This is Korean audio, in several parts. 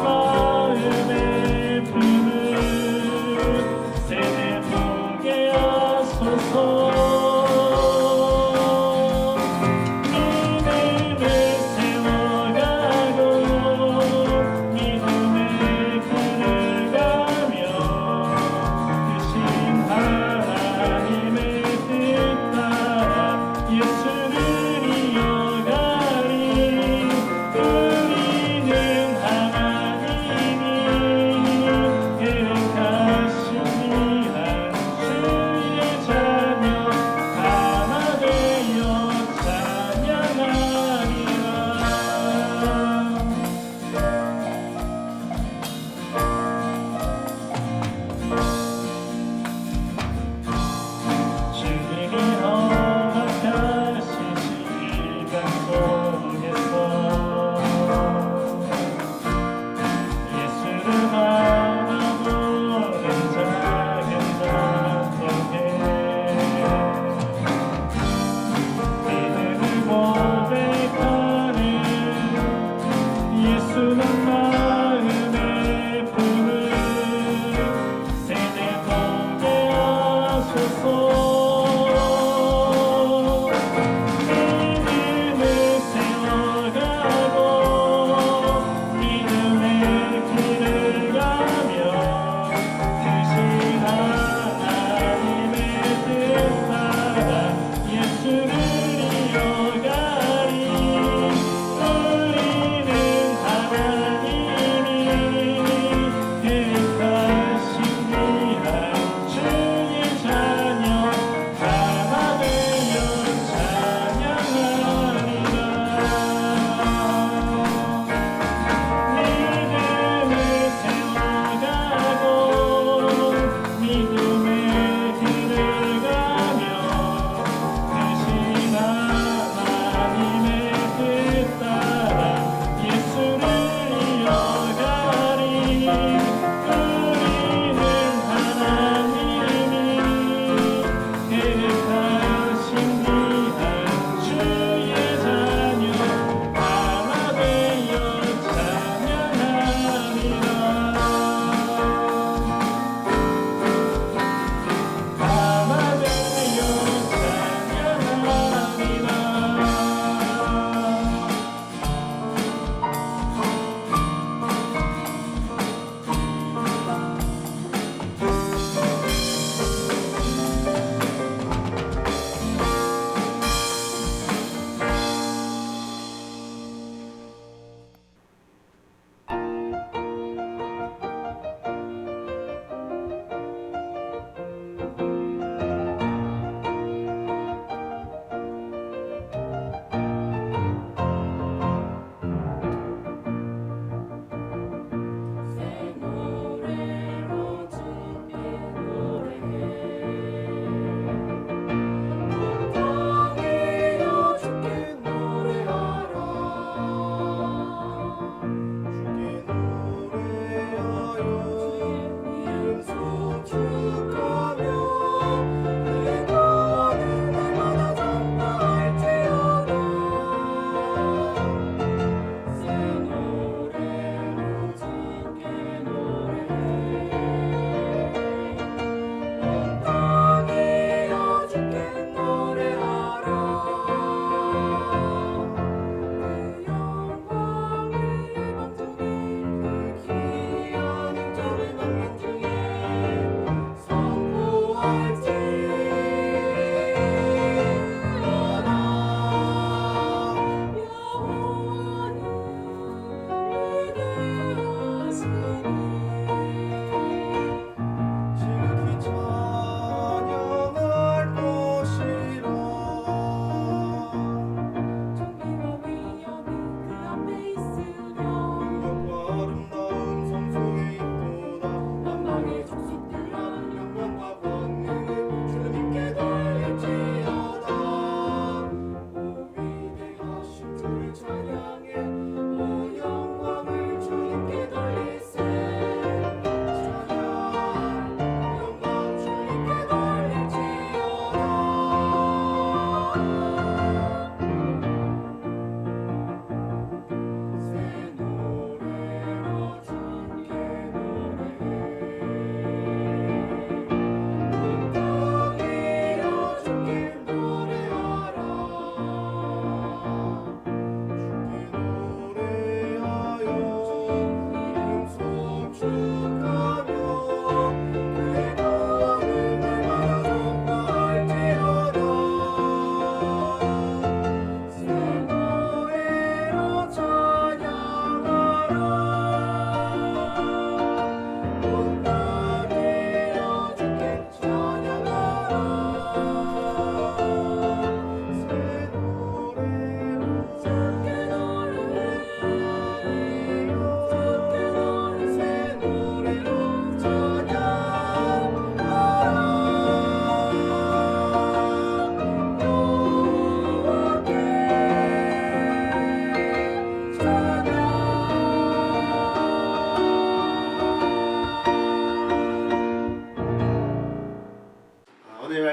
마음의 품을 세대 보게 하소서. 믿음을 세워가고 믿음의 길을 가며 크신 하나님의 뜻 따라 예수를 이어가리. 우리는 하나님의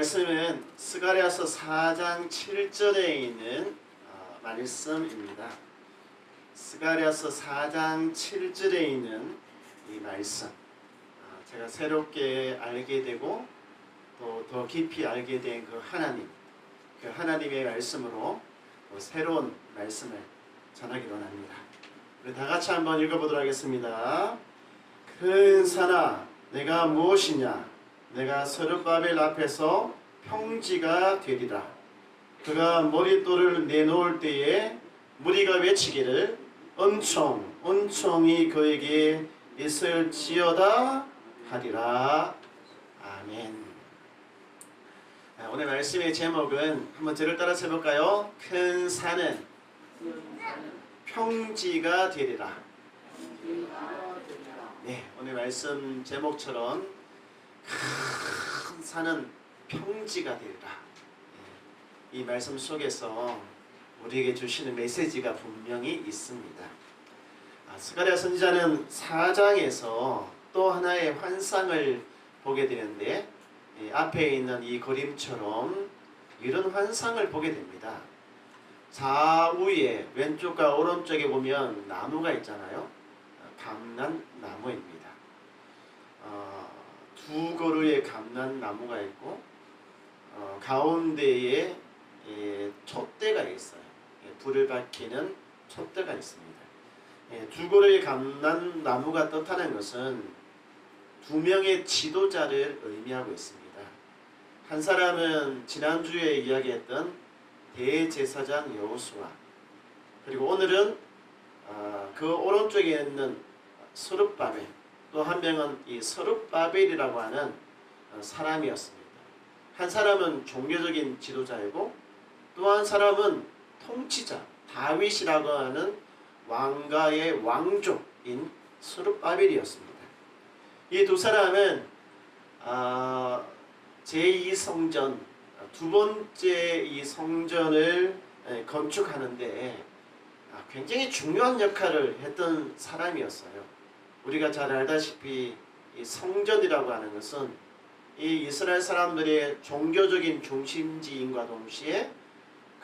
말씀은 스가랴서 4장 7절에 있는 말씀입니다. 스가랴서 4장 7절에 있는 이 말씀, 제가 새롭게 알게 되고 또 더 깊이 알게 된 그 하나님, 그 하나님의 말씀으로 새로운 말씀을 전하기로 합니다. 우리 다 같이 한번 읽어보도록 하겠습니다. 큰 산아, 내가 무엇이냐? 내가 스룹바벨 앞에서 평지가 되리라. 그가 머릿돌을 내놓을 때에 무리가 외치기를 은총이 그에게 있을지어다 하리라. 아멘. 오늘 말씀의 제목은 한번 저를 따라서 해볼까요? 큰 산은 평지가 되리라. 네, 오늘 말씀 제목처럼 큰 산은 평지가 되리라. 이 말씀 속에서 우리에게 주시는 메시지가 분명히 있습니다. 스가랴 선지자는 4장에서 또 하나의 환상을 보게 되는데, 앞에 있는 이 그림처럼 이런 환상을 보게 됩니다. 좌우에 왼쪽과 오른쪽에 보면 나무가 있잖아요. 감람나무입니다. 두 그루의 감람나무가 있고 가운데에 촛대가 있어요. 불을 밝히는 촛대가 있습니다. 두 그루의 감람나무가 뜻하는 것은 두 명의 지도자를 의미하고 있습니다. 한 사람은 지난주에 이야기했던 대제사장 여호수아, 그리고 오늘은 그 오른쪽에 있는 스룹바벨, 또 한 명은 이 스룹바벨이라고 하는 사람이었습니다. 한 사람은 종교적인 지도자이고 또 한 사람은 통치자, 다윗이라고 하는 왕가의 왕족인 스룹바벨이었습니다. 이 두 사람은 제2성전, 두 번째 이 성전을 건축하는데 굉장히 중요한 역할을 했던 사람이었어요. 우리가 잘 알다시피 이 성전이라고 하는 것은 이 이스라엘 사람들의 종교적인 중심지인과 동시에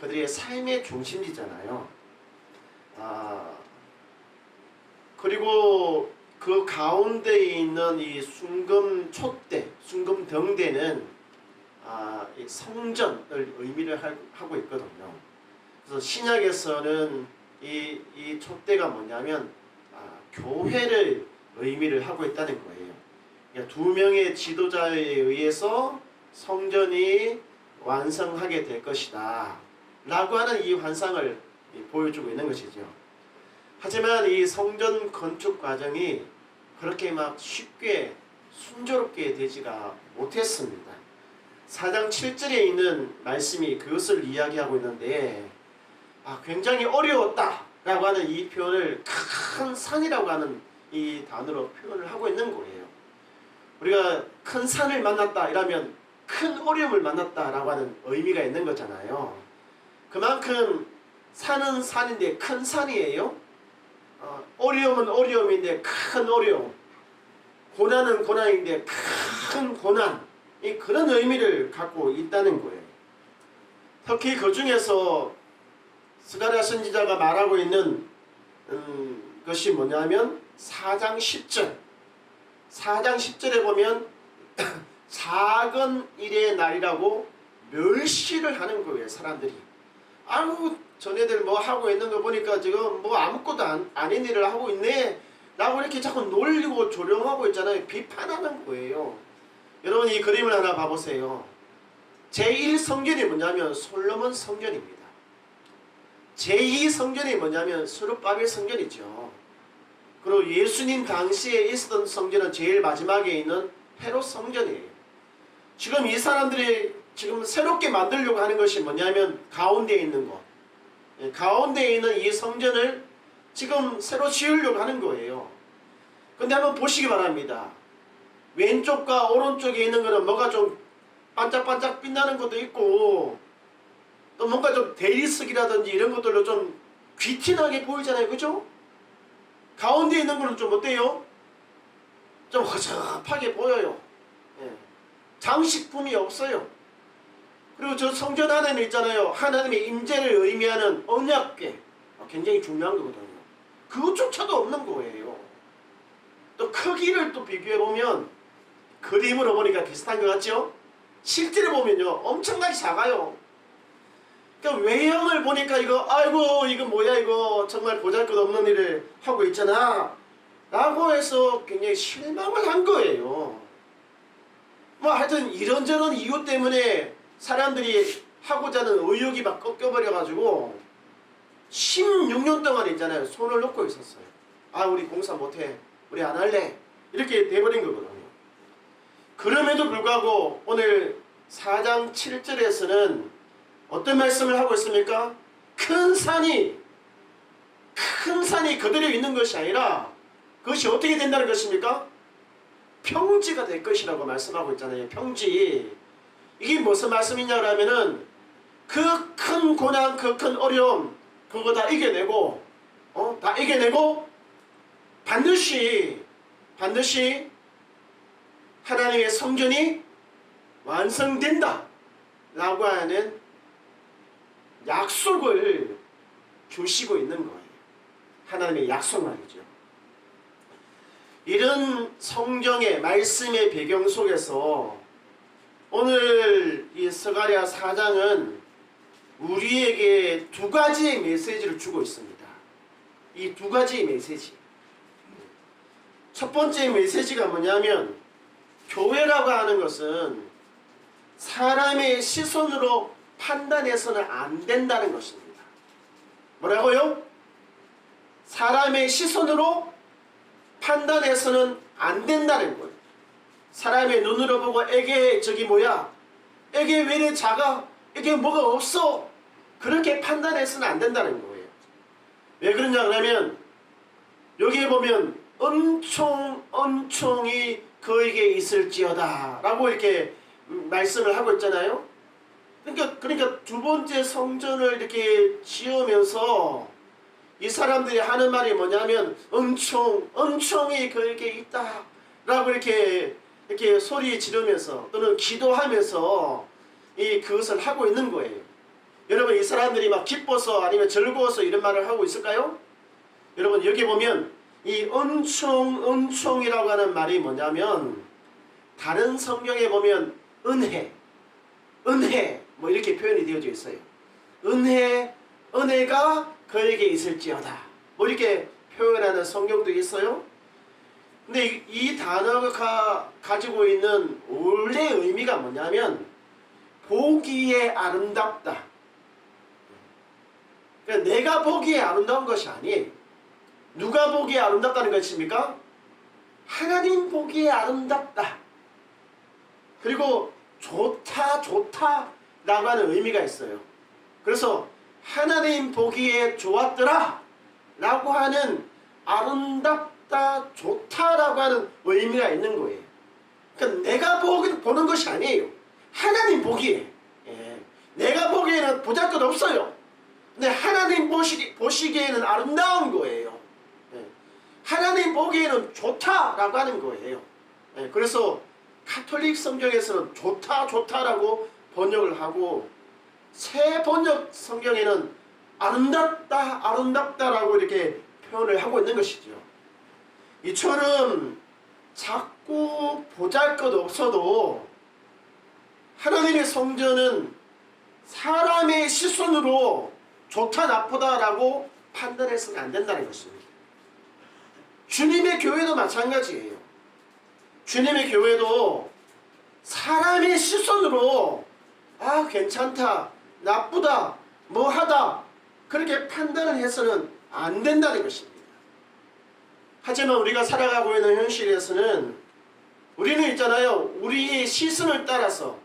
그들의 삶의 중심지잖아요. 그리고 그 가운데에 있는 이 순금 촛대, 순금 등대는 이 성전을 의미를 하고 있거든요. 그래서 신약에서는 이 촛대가 뭐냐면 교회를 의미를 하고 있다는 거예요. 그러니까 두 명의 지도자에 의해서 성전이 완성하게 될 것이다 라고 하는 이 환상을 보여주고 있는 것이죠. 하지만 이 성전 건축 과정이 그렇게 막 쉽게 순조롭게 되지가 못했습니다. 4장 7절에 있는 말씀이 그것을 이야기하고 있는데 굉장히 어려웠다 라고 하는 이 표현을 큰 산이라고 하는 이 단어로 표현을 하고 있는 거예요. 우리가 큰 산을 만났다 이러면 큰 어려움을 만났다 라고 하는 의미가 있는 거잖아요. 그만큼 산은 산인데 큰 산이에요. 어려움은 어려움인데 큰 어려움, 고난은 고난인데 큰 고난, 그런 의미를 갖고 있다는 거예요. 특히 그 중에서 스가랴 선지자가 말하고 있는 것이 뭐냐면 4장 10절 4장 10절에 보면 작은 일의 날이라고 멸시를 하는 거예요. 사람들이 아유 전애들 뭐 하고 있는 거 보니까 지금 뭐 아무것도 아닌 일을 하고 있네 라고 이렇게 자꾸 놀리고 조롱하고 있잖아요. 비판하는 거예요. 여러분 이 그림을 하나 봐보세요. 제1성전이 뭐냐면 솔로몬 성전입니다. 제2성전이 뭐냐면 스룹바벨 성전이죠. 그리고 예수님 당시에 있었던 성전은 제일 마지막에 있는 헤롯 성전이에요. 지금 이 사람들이 지금 새롭게 만들려고 하는 것이 뭐냐면 가운데에 있는 것, 가운데에 있는 이 성전을 지금 새로 지으려고 하는 거예요. 근데 한번 보시기 바랍니다. 왼쪽과 오른쪽에 있는 거는 뭐가 좀 반짝반짝 빛나는 것도 있고 또 뭔가 좀 대리석이라든지 이런 것들로 좀 귀티나게 보이잖아요. 그죠? 가운데 있는 거는 좀 어때요? 좀 허접하게 보여요. 장식품이 없어요. 그리고 저 성전 안에는 있잖아요. 하나님의 임재를 의미하는 언약궤. 굉장히 중요한 거거든요. 그것조차도 없는 거예요. 또 크기를 또 비교해 보면 그림으로 보니까 비슷한 것 같죠? 실제로 보면요 엄청나게 작아요. 그러니까 외형을 보니까 이거 아이고 이거 뭐야 이거 정말 보잘것없는 일을 하고 있잖아 라고 해서 굉장히 실망을 한 거예요. 뭐 하여튼 이런저런 이유 때문에 사람들이 하고자 하는 의욕이 막 꺾여버려 가지고 16년 동안 있잖아요 손을 놓고 있었어요. 아 우리 공사 못해 우리 안 할래 이렇게 돼버린 거거든요. 그럼에도 불구하고 오늘 4장 7절에서는 어떤 말씀을 하고 있습니까? 큰 산이 그대로 있는 것이 아니라 그것이 어떻게 된다는 것입니까? 평지가 될 것이라고 말씀하고 있잖아요. 평지. 이게 무슨 말씀이냐 하면은 그 큰 고난 그 큰 어려움 그거 다 이겨내고 다 이겨내고 반드시 하나님의 성전이 완성된다 라고 하는 약속을 주시고 있는 거예요. 하나님의 약속 말이죠. 이런 성경의 말씀의 배경 속에서 오늘 이 스가랴 4장은 우리에게 두 가지의 메시지를 주고 있습니다. 이 두 가지의 메시지. 첫 번째 메시지가 뭐냐면 교회라고 하는 것은 사람의 시선으로 판단해서는 안 된다는 것입니다. 뭐라고요? 사람의 시선으로 판단해서는 안 된다는 거예요. 사람의 눈으로 보고 에게 저기 뭐야? 에게 왜 이래 작아? 에게 뭐가 없어? 그렇게 판단해서는 안 된다는 거예요. 왜 그러냐 그러면 여기에 보면 엄청이 그에게 있을지어다 라고 이렇게 말씀을 하고 있잖아요. 그러니까 두 번째 성전을 이렇게 지으면서 이 사람들이 하는 말이 뭐냐면 엄청이 그에게 있다 라고 이렇게 소리 지르면서 또는 기도하면서 그것을 하고 있는 거예요. 여러분 이 사람들이 막 기뻐서 아니면 즐거워서 이런 말을 하고 있을까요? 여러분 여기 보면 이 엄청이라고 하는 말이 뭐냐면 다른 성경에 보면 은혜 뭐 이렇게 표현이 되어져 있어요. 은혜가 그에게 있을지어다 뭐 이렇게 표현하는 성경도 있어요. 근데 이 단어가 가지고 있는 원래 의미가 뭐냐면 보기에 아름답다. 그러니까 내가 보기에 아름다운 것이 아니에요. 누가 보기에 아름답다는 것입니까? 하나님 보기에 아름답다. 그리고 좋다 라고 하는 의미가 있어요. 그래서 하나님 보기에 좋았더라 라고 하는 아름답다 좋다라고 하는 의미가 있는 거예요. 그러니까 내가 보는 것이 아니에요. 하나님 보기에 내가 보기에는 보잘것없어요. 근데 하나님 보시기에는 아름다운 거예요. 하나님 보기에는 좋다라고 하는 거예요. 그래서 가톨릭 성경에서는 좋다라고 번역을 하고 새 번역 성경에는 아름답다라고 이렇게 표현을 하고 있는 것이죠. 이처럼 자꾸 보잘것없어도 하나님의 성전은 사람의 시선으로 좋다 나쁘다라고 판단해서는 안 된다는 것입니다. 주님의 교회도 마찬가지예요. 주님의 교회도 사람의 시선으로 괜찮다 나쁘다 뭐하다 그렇게 판단을 해서는 안 된다는 것입니다. 하지만 우리가 살아가고 있는 현실에서는 우리는 있잖아요. 우리의 시선을 따라서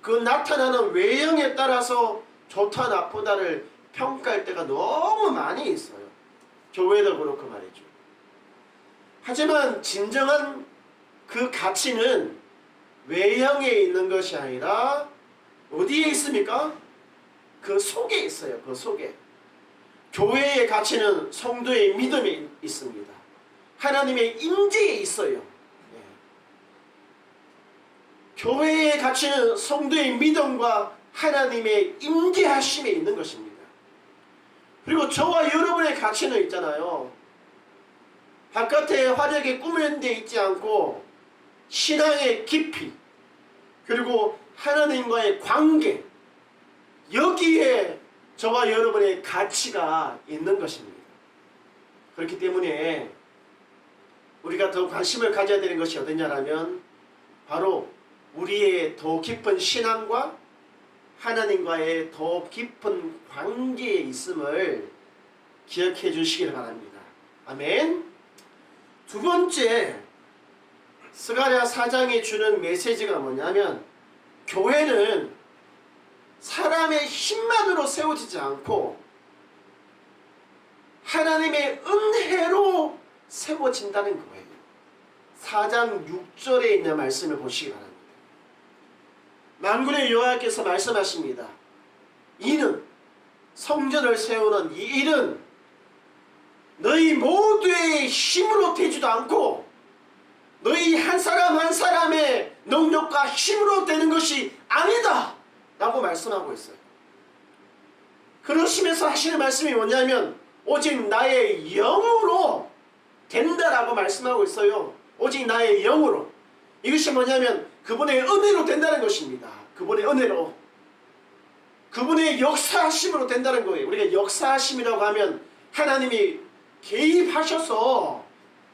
그 나타나는 외형에 따라서 좋다 나쁘다를 평가할 때가 너무 많이 있어요. 교회도 그렇고 말이죠. 하지만 진정한 그 가치는 외형에 있는 것이 아니라 어디에 있습니까? 그 속에 있어요. 그 속에. 교회의 가치는 성도의 믿음에 있습니다. 하나님의 임재에 있어요. 교회의 가치는 성도의 믿음과 하나님의 임재하심에 있는 것입니다. 그리고 저와 여러분의 가치는 있잖아요. 바깥에 화려하게 꾸며진 데 있지 않고 신앙의 깊이 그리고 하나님과의 관계 여기에 저와 여러분의 가치가 있는 것입니다. 그렇기 때문에 우리가 더 관심을 가져야 되는 것이 어디냐라면 바로 우리의 더 깊은 신앙과 하나님과의 더 깊은 관계에 있음을 기억해 주시길 바랍니다. 아멘. 두 번째, 스가랴 4장이 주는 메시지가 뭐냐면 교회는 사람의 힘만으로 세워지지 않고 하나님의 은혜로 세워진다는 거예요. 4장 6절에 있는 말씀을 보시기 바랍니다. 만군의 여호와께서 말씀하십니다. 이는 성전을 세우는 이 일은 너희 모두의 힘으로 되지도 않고 너희 한 사람 한 사람의 능력과 힘으로 되는 것이 아니다 라고 말씀하고 있어요. 그러시면서 하시는 말씀이 뭐냐면 오직 나의 영으로 된다라고 말씀하고 있어요. 오직 나의 영으로. 이것이 뭐냐면 그분의 은혜로 된다는 것입니다. 그분의 은혜로. 그분의 역사하심으로 된다는 거예요. 우리가 역사하심이라고 하면 하나님이 개입하셔서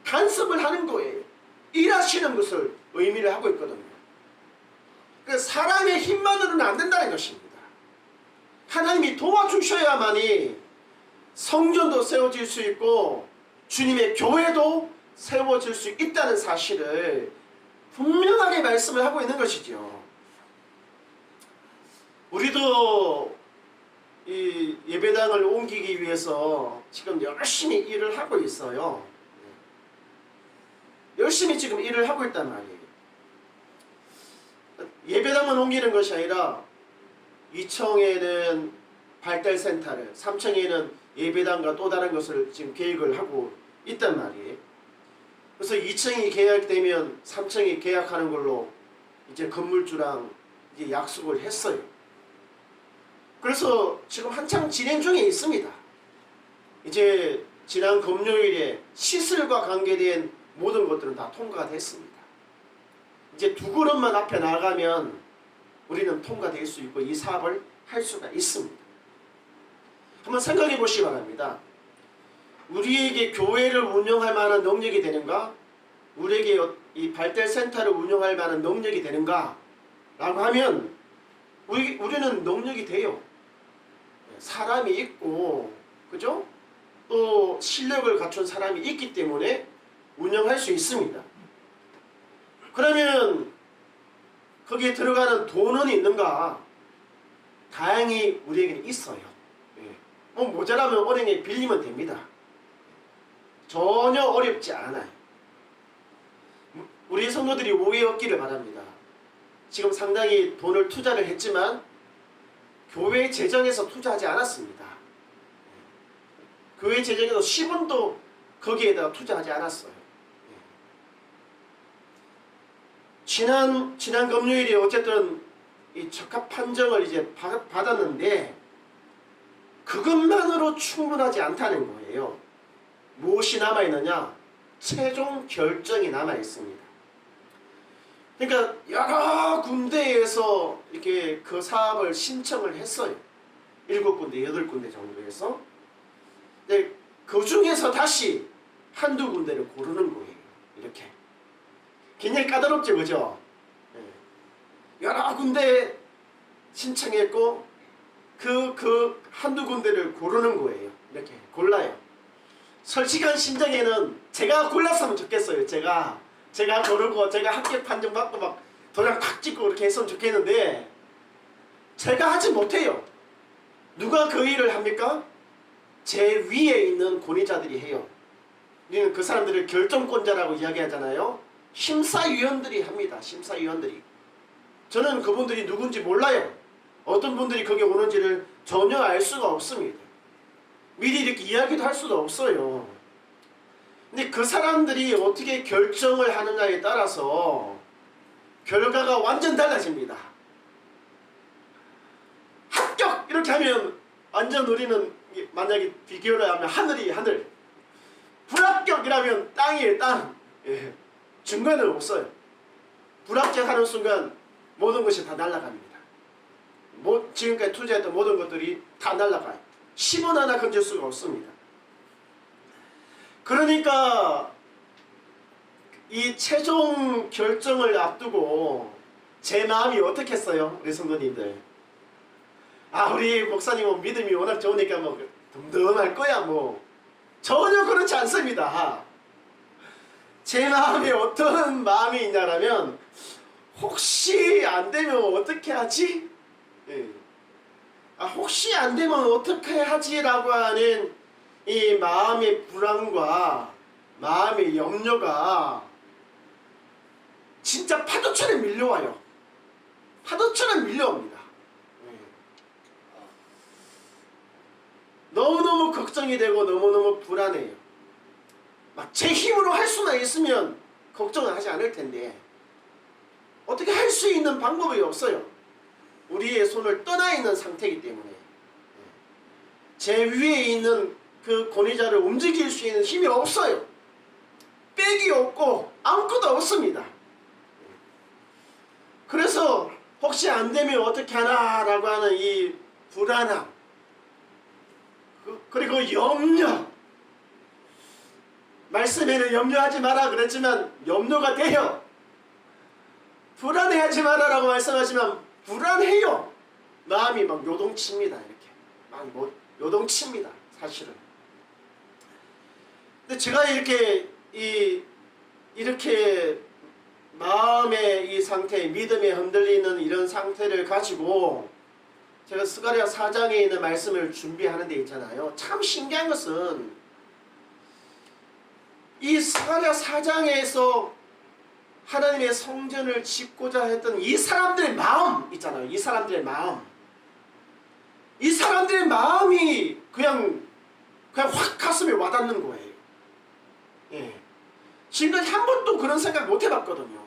간섭을 하는 거예요. 일하시는 것을 의미를 하고 있거든요. 그러니까 사람의 힘만으로는 안 된다는 것입니다. 하나님이 도와주셔야만이 성전도 세워질 수 있고 주님의 교회도 세워질 수 있다는 사실을 분명하게 말씀을 하고 있는 것이죠. 우리도 이 예배당을 옮기기 위해서 지금 열심히 일을 하고 있어요. 열심히 지금 일을 하고 있단 말이에요. 예배당만 옮기는 것이 아니라 2층에는 발달센터를, 3층에는 예배당과 또 다른 것을 지금 계획을 하고 있단 말이에요. 그래서 2층이 계약되면 3층이 계약하는 걸로 이제 건물주랑 이제 약속을 했어요. 그래서 지금 한창 진행 중에 있습니다. 이제 지난 금요일에 시설과 관계된 모든 것들은 다 통과가 됐습니다. 이제 두 걸음만 앞에 나가면 우리는 통과될 수 있고 이 사업을 할 수가 있습니다. 한번 생각해 보시기 바랍니다. 우리에게 교회를 운영할 만한 능력이 되는가? 우리에게 이 발달센터를 운영할 만한 능력이 되는가? 라고 하면 우리는 능력이 돼요. 사람이 있고, 그죠? 또 실력을 갖춘 사람이 있기 때문에 운영할 수 있습니다. 그러면 거기에 들어가는 돈은 있는가? 다행히 우리에게는 있어요. 뭐 모자라면 은행에 빌리면 됩니다. 전혀 어렵지 않아요. 우리 성도들이 오해 없기를 바랍니다. 지금 상당히 돈을 투자를 했지만 교회 재정에서 투자하지 않았습니다. 교회 재정에서 10원도 거기에다가 투자하지 않았어요. 지난 금요일에 어쨌든 이 적합 판정을 이제 받았는데 그것만으로 충분하지 않다는 거예요. 무엇이 남아있느냐? 최종 결정이 남아있습니다. 그러니까 여러 군데에서 이렇게 그 사업을 신청을 했어요. 7군데, 8군데 정도에서. 근데 그 중에서 다시 한두 군데를 고르는 거예요. 이렇게. 굉장히 까다롭죠, 그죠? 여러 군데 신청했고 그 한두 군데를 고르는 거예요. 이렇게 골라요. 솔직한 심정에는 제가 골랐으면 좋겠어요. 제가 고르고 제가 합격 판정 받고 막 도장 팍 찍고 그렇게 했으면 좋겠는데 제가 하지 못해요. 누가 그 일을 합니까? 제 위에 있는 권위자들이 해요. 우리는 그 사람들을 결정권자라고 이야기하잖아요. 심사위원들이 합니다. 심사위원들이. 저는 그분들이 누군지 몰라요. 어떤 분들이 거기 오는지를 전혀 알 수가 없습니다. 미리 이렇게 이야기도 할 수도 없어요. 근데 그 사람들이 어떻게 결정을 하느냐에 따라서 결과가 완전 달라집니다. 그렇게 하면 완전 우리는 만약에 비교를 하면 하늘이 하늘, 불합격이라면 땅이에요. 땅. 예. 중간은 없어요. 불합격하는 순간 모든 것이 다 날아갑니다. 지금까지 투자했던 모든 것들이 다 날아가요. 10원 하나 건질 수가 없습니다. 그러니까 이 최종 결정을 앞두고 제 마음이 어떻겠어요? 우리 성도님들. 우리 목사님은 믿음이 워낙 좋으니까 뭐 덤덤할 거야 뭐. 전혀 그렇지 않습니다. 제 마음이 어떤 마음이 있냐라면 혹시 안 되면 어떻게 하지? 예. 혹시 안 되면 어떻게 하지라고 하는 이 마음의 불안과 마음의 염려가 진짜 파도처럼 밀려와요. 파도처럼 밀려옵니다. 너무너무 걱정이 되고 너무너무 불안해요. 막 제 힘으로 할 수만 있으면 걱정을 하지 않을 텐데 어떻게 할 수 있는 방법이 없어요. 우리의 손을 떠나 있는 상태이기 때문에 제 위에 있는 그 권위자를 움직일 수 있는 힘이 없어요. 백이 없고 아무것도 없습니다. 그래서 혹시 안 되면 어떻게 하나라고 하는 이 불안함, 그리고 염려. 말씀에는 염려하지 마라 그랬지만 염려가 돼요. 불안해하지 마라라고 말씀하시면 불안해요. 마음이 막 요동칩니다. 이렇게 막 요동칩니다. 사실은. 근데 제가 이렇게 마음의 이 상태, 믿음에 흔들리는 이런 상태를 가지고 제가 스가랴 4장에 있는 말씀을 준비하는 데 있잖아요. 참 신기한 것은 이 스가랴 4장에서 하나님의 성전을 짓고자 했던 이 사람들의 마음 있잖아요. 이 사람들의 마음. 이 사람들의 마음이 그냥 확 가슴에 와닿는 거예요. 예. 지금까지 한 번도 그런 생각 못 해봤거든요.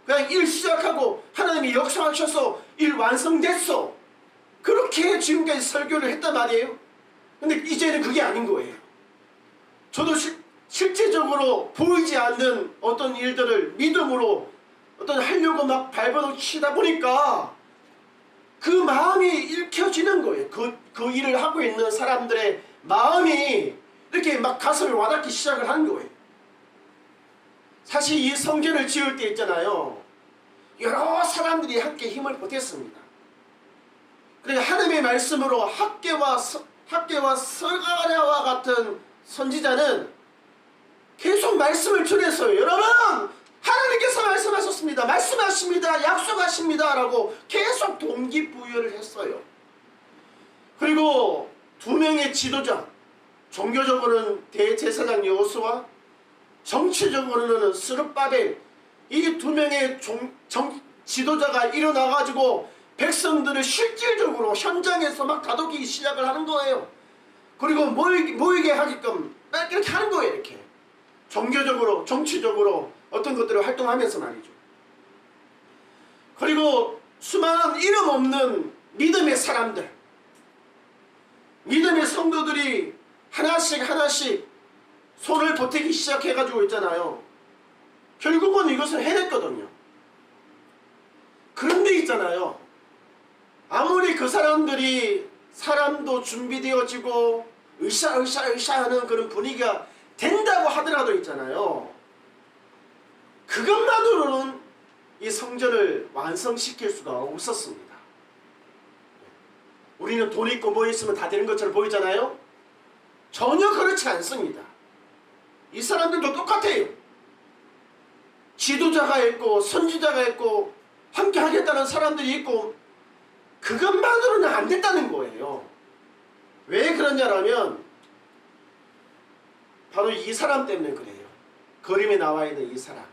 그냥 일 시작하고 하나님이 역사하셔서 일 완성됐어. 그렇게 지금까지 설교를 했단 말이에요. 근데 이제는 그게 아닌 거예요. 저도 실제적으로 보이지 않는 어떤 일들을 믿음으로 하려고 막 발버둥 치다 보니까 그 마음이 읽혀지는 거예요. 그 일을 하고 있는 사람들의 마음이 이렇게 막 가슴에 와닿기 시작을 하는 거예요. 사실 이 성전을 지을 때 있잖아요. 여러 사람들이 함께 힘을 보탰습니다. 그러니까 하나님의 말씀으로 학개와 스가랴와 같은 선지자는 계속 말씀을 전했어요. 여러분, 하나님께서 말씀하셨습니다. 말씀하십니다. 약속하십니다. 라고 계속 동기부여를 했어요. 그리고 두 명의 지도자, 종교적으로는 대제사장 여호수아, 정치적으로는 스룹바벨, 이 두 명의 지도자가 일어나가지고 백성들을 실질적으로 현장에서 막 다독이기 시작을 하는 거예요. 그리고 모이게 하게끔 이렇게 하는 거예요. 이렇게 종교적으로, 정치적으로 어떤 것들을 활동하면서 말이죠. 그리고 수많은 이름 없는 믿음의 사람들, 믿음의 성도들이 하나씩 손을 보태기 시작해가지고 있잖아요. 결국은 이것을 해냈거든요. 그런데 있잖아요. 아무리 그 사람들이 사람도 준비되어지고 으쌰으쌰 하는 그런 분위기가 된다고 하더라도 있잖아요. 그것만으로는 이 성전을 완성시킬 수가 없었습니다. 우리는 돈 있고 뭐 있으면 다 되는 것처럼 보이잖아요. 전혀 그렇지 않습니다. 이 사람들도 똑같아요. 지도자가 있고 선지자가 있고 함께 하겠다는 사람들이 있고 그것만으로는 안 됐다는 거예요. 왜 그러냐라면 바로 이 사람 때문에 그래요. 그림에 나와 있는 이 사람.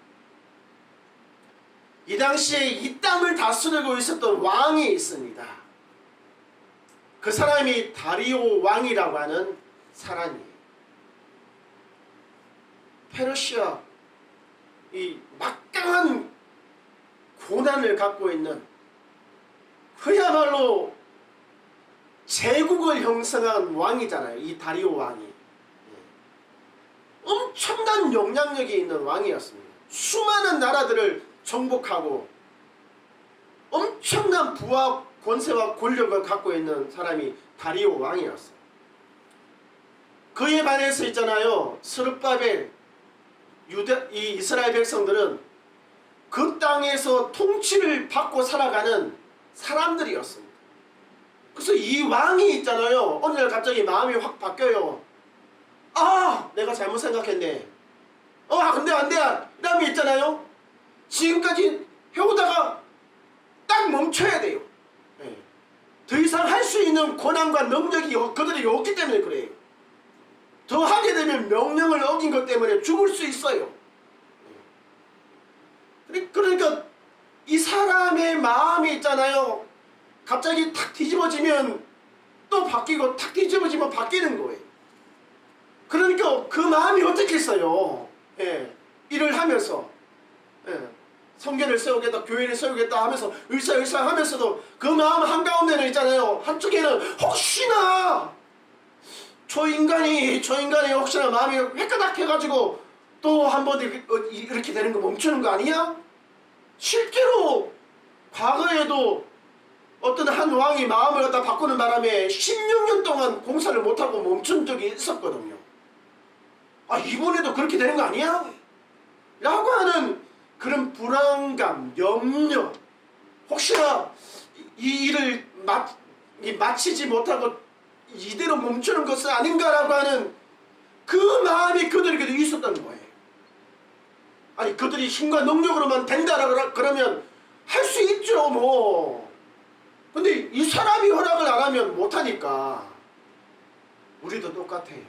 이 당시에 이 땅을 다스리고 있었던 왕이 있습니다. 그 사람이 다리오 왕이라고 하는 사람이에요. 페르시아 이 막강한 고난을 갖고 있는 그야말로 제국을 형성한 왕이잖아요. 이 다리오 왕이. 엄청난 영향력이 있는 왕이었습니다. 수많은 나라들을 정복하고 엄청난 부와 권세와 권력을 갖고 있는 사람이 다리오 왕이었어요. 그에 반해서 있잖아요. 스룹바벨 이 이스라엘 백성들은 그 땅에서 통치를 받고 살아가는 사람들이었습니다. 그래서 이 왕이 있잖아요. 어느 날 갑자기 마음이 확 바뀌어요. 아, 내가 잘못 생각했네. 근데 안 돼. 이러면 있잖아요. 지금까지 해오다가 딱 멈춰야 돼요. 네. 더 이상 할 수 있는 권한과 능력이 그들에게 없기 때문에 그래요. 더 하게 되면 명령을 어긴 것 때문에 죽을 수 있어요. 그러니까 이 사람의 마음이 있잖아요. 갑자기 탁 뒤집어지면 또 바뀌고 탁 뒤집어지면 바뀌는 거예요. 그러니까 그 마음이 어떻겠어요. 일을 하면서 성전을 세우겠다, 교회를 세우겠다 하면서 을사을사 하면서도 그 마음 한가운데는 있잖아요. 한쪽에는 혹시나 저 인간이 혹시나 마음이 획가닥해가지고 또 한 번 이렇게 되는 거 멈추는 거 아니야? 실제로 과거에도 어떤 한 왕이 마음을 갖다 바꾸는 바람에 16년 동안 공사를 못하고 멈춘 적이 있었거든요. 이번에도 그렇게 되는 거 아니야? 라고 하는 그런 불안감, 염려, 혹시나 이 일을 마치지 못하고 이대로 멈추는 것은 아닌가라고 하는 그 마음이 그들에게도 있었던 거예요. 그들이 힘과 능력으로만 된다라고 그러면 할 수 있죠, 뭐. 근데 이 사람이 허락을 안 하면 못하니까 우리도 똑같아요.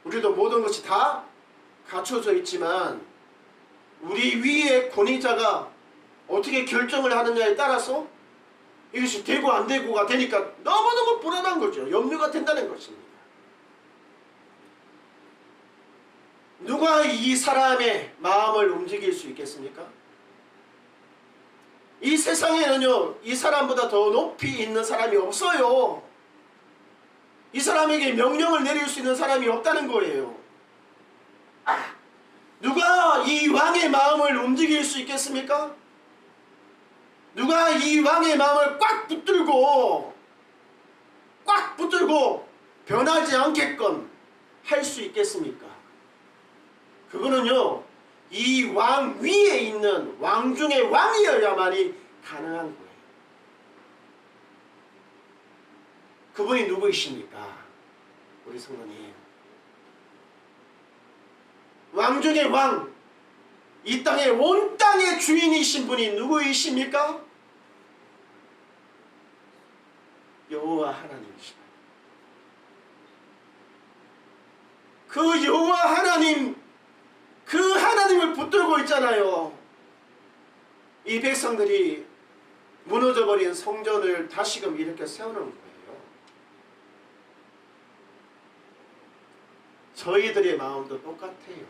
우리도 모든 것이 다 갖춰져 있지만 우리 위에 권위자가 어떻게 결정을 하느냐에 따라서 이것이 되고 안 되고가 되니까 너무너무 불안한 거죠. 염려가 된다는 것입니다. 누가 이 사람의 마음을 움직일 수 있겠습니까? 이 세상에는요, 이 사람보다 더 높이 있는 사람이 없어요. 이 사람에게 명령을 내릴 수 있는 사람이 없다는 거예요. 누가 이 왕의 마음을 움직일 수 있겠습니까? 누가 이 왕의 마음을 꽉 붙들고 변하지 않게끔 할 수 있겠습니까? 그거는요, 이 왕 위에 있는 왕 중의 왕이어야만이 가능한 거예요. 그분이 누구이십니까? 우리 성도님. 왕 중의 왕, 이 땅의 온 땅의 주인이신 분이 누구이십니까? 여호와 하나님이십니다. 그 여호와 하나님, 그 하나님을 붙들고 있잖아요. 이 백성들이 무너져버린 성전을 다시금 이렇게 세우는 거예요. 저희들의 마음도 똑같아요.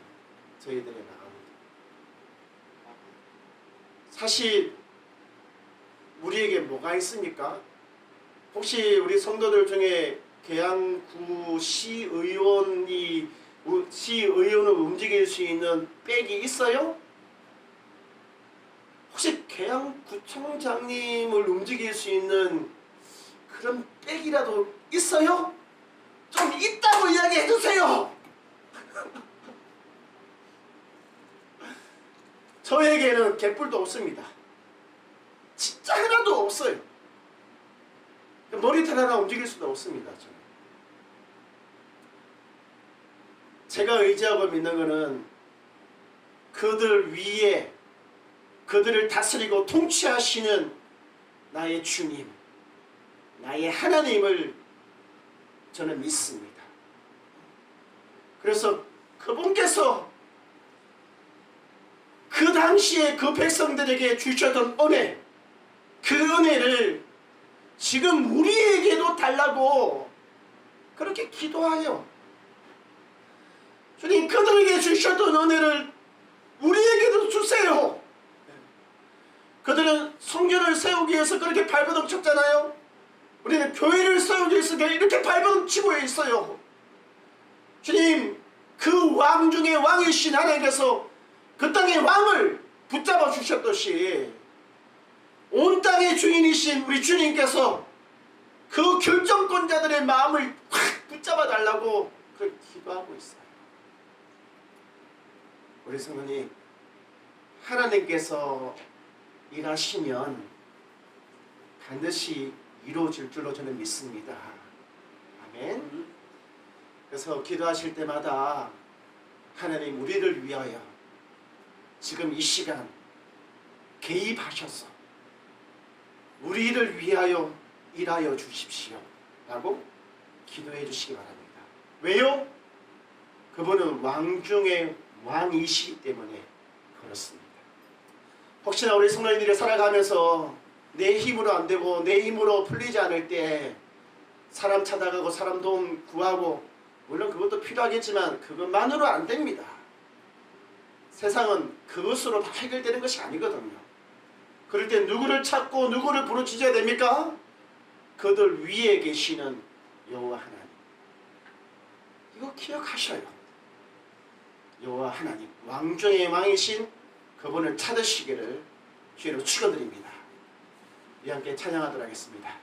저희들의 마음도. 사실 우리에게 뭐가 있습니까? 혹시 우리 성도들 중에 계양구 시의원을 움직일 수 있는 백이 있어요? 혹시 계양구청장님을 움직일 수 있는 그런 백이라도 있어요? 좀 있다고 이야기해 주세요. 저에게는 개뿔도 없습니다. 진짜 하나도 없어요. 머리털 하나 움직일 수도 없습니다. 저는. 제가 의지하고 믿는 것은 그들 위에 그들을 다스리고 통치하시는 나의 주님, 나의 하나님을 저는 믿습니다. 그래서 그분께서 그 당시에 그 백성들에게 주셨던 은혜, 그 은혜를 지금 우리에게도 달라고 그렇게 기도하여 주님, 그들에게 주셨던 은혜를 우리에게도 주세요. 그들은 성전을 세우기 위해서 그렇게 발버둥 쳤잖아요. 우리는 교회를 세우기 위해서 이렇게 발버둥치고 있어요. 주님, 그 왕 중에 왕이신 하나님께서 그 땅의 왕을 붙잡아 주셨듯이 온 땅의 주인이신 우리 주님께서 그 결정권자들의 마음을 확 붙잡아 달라고 그 기도하고 있어요. 우리 성도님, 하나님께서 일하시면 반드시 이루어질 줄로 저는 믿습니다. 아멘. 그래서 기도하실 때마다 하나님, 우리를 위하여 지금 이 시간 개입하셔서 우리를 위하여 일하여 주십시오 라고 기도해 주시기 바랍니다. 왜요? 그분은 왕 중에 왕이시기 때문에 그렇습니다. 혹시나 우리 성도님들이 살아가면서 내 힘으로 안 되고 내 힘으로 풀리지 않을 때 사람 찾아가고 사람 도움 구하고, 물론 그것도 필요하겠지만 그것만으로 안 됩니다. 세상은 그것으로 다 해결되는 것이 아니거든요. 그럴 때 누구를 찾고 누구를 부르짖어야 됩니까? 그들 위에 계시는 여호와 하나님. 이거 기억하셔요. 여호와 하나님, 왕 중의 왕이신 그분을 찾으시기를 주로 축원드립니다. 우리 함께 찬양하도록 하겠습니다.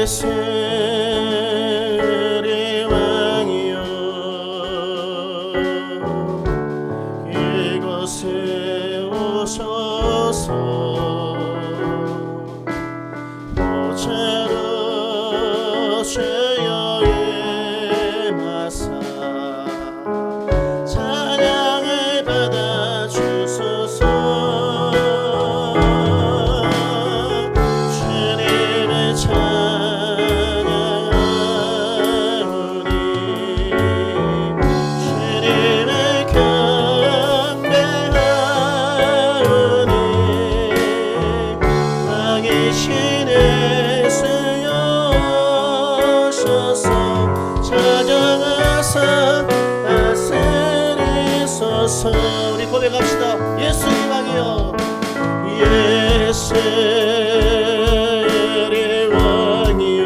예수의 왕이여, 이곳에 오셔서 보좌로 죄여의 마사 찬양을 받아 주소서. 주님을 찬양하오니 주님을 경배하오니 왕이신 예수여 오셔서 찾아가사 다스리소서. 우리 고백합시다. 예수의 왕이여, 예수의 왕이여,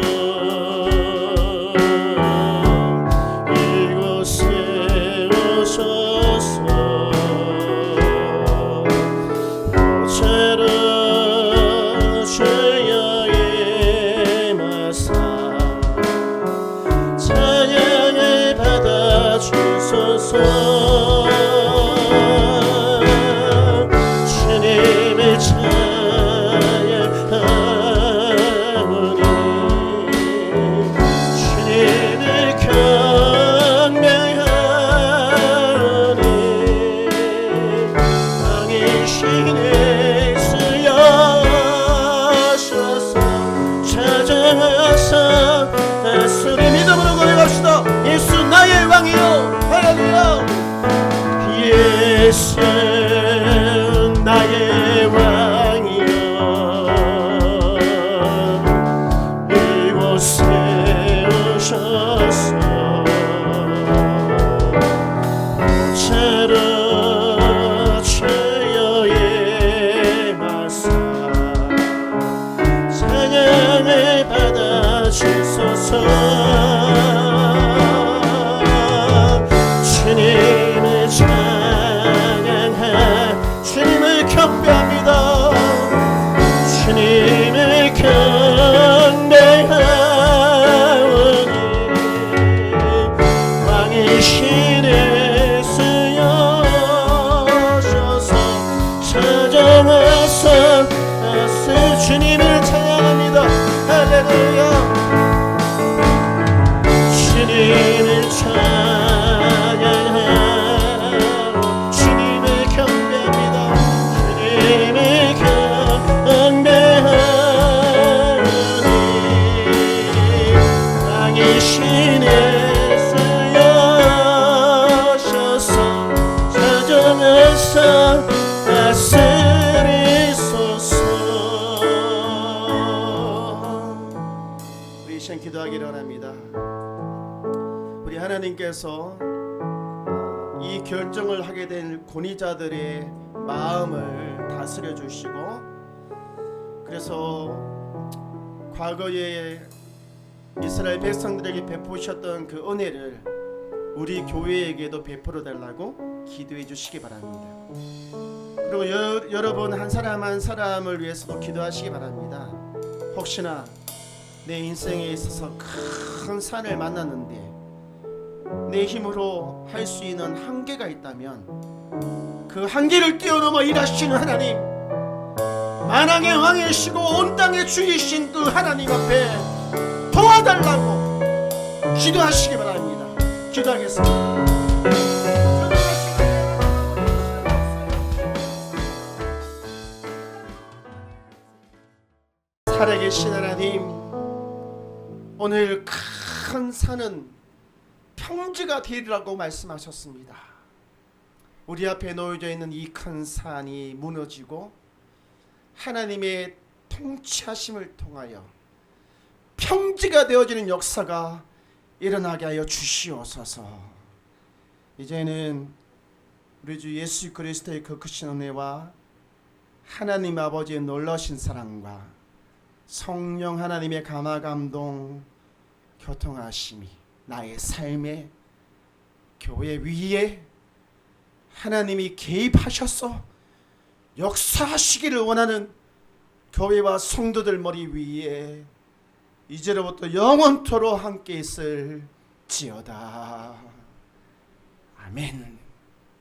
이곳에 오셔서 보좌로 죄여의 마사 찬양을 받아 주소서. 주님을 찬양하오니 주님을 경배하오니 왕이신 예수여 오셔서 찾아가사 다스리. 믿음으로 고백합시다. 예수 나의 왕이요. 할렐루야. 예수 나의 왕이여, 이곳에 오셔서 보좌로 죄여의 마사 찬양을 받아 주소서. 주님을 찬양하오니 기도하기를 원합니다. 우리 하나님께서 이 결정을 하게 된 권위자들의 마음을 다스려 주시고, 그래서 과거에 이스라엘 백성들에게 베푸셨던 그 은혜를 우리 교회에게도 베풀어 달라고 기도해 주시기 바랍니다. 그리고 여러분 한 사람 한 사람을 위해서도 기도하시기 바랍니다. 혹시나 내 인생에 있어서 큰 산을 만났는데 내 힘으로 할 수 있는 한계가 있다면 그 한계를 뛰어넘어 일하시는 하나님, 만왕의 왕이시고 온 땅의 주이신 그 하나님 앞에 도와달라고 기도하시기 바랍니다. 기도하겠습니다. 살아계신 하나님, 오늘 큰 산은 평지가 되리라고 말씀하셨습니다. 우리 앞에 놓여져 있는 이 큰 산이 무너지고 하나님의 통치하심을 통하여 평지가 되어지는 역사가 일어나게 하여 주시옵소서. 이제는 우리 주 예수 그리스도의 그 크신 은혜와 하나님 아버지의 놀라신 사랑과 성령 하나님의 감화 감동 교통하심이 나의 삶에, 교회 위에 하나님이 개입하셔서 역사하시기를 원하는 교회와 성도들 머리 위에 이제로부터 영원토록 함께 있을지어다. 아멘.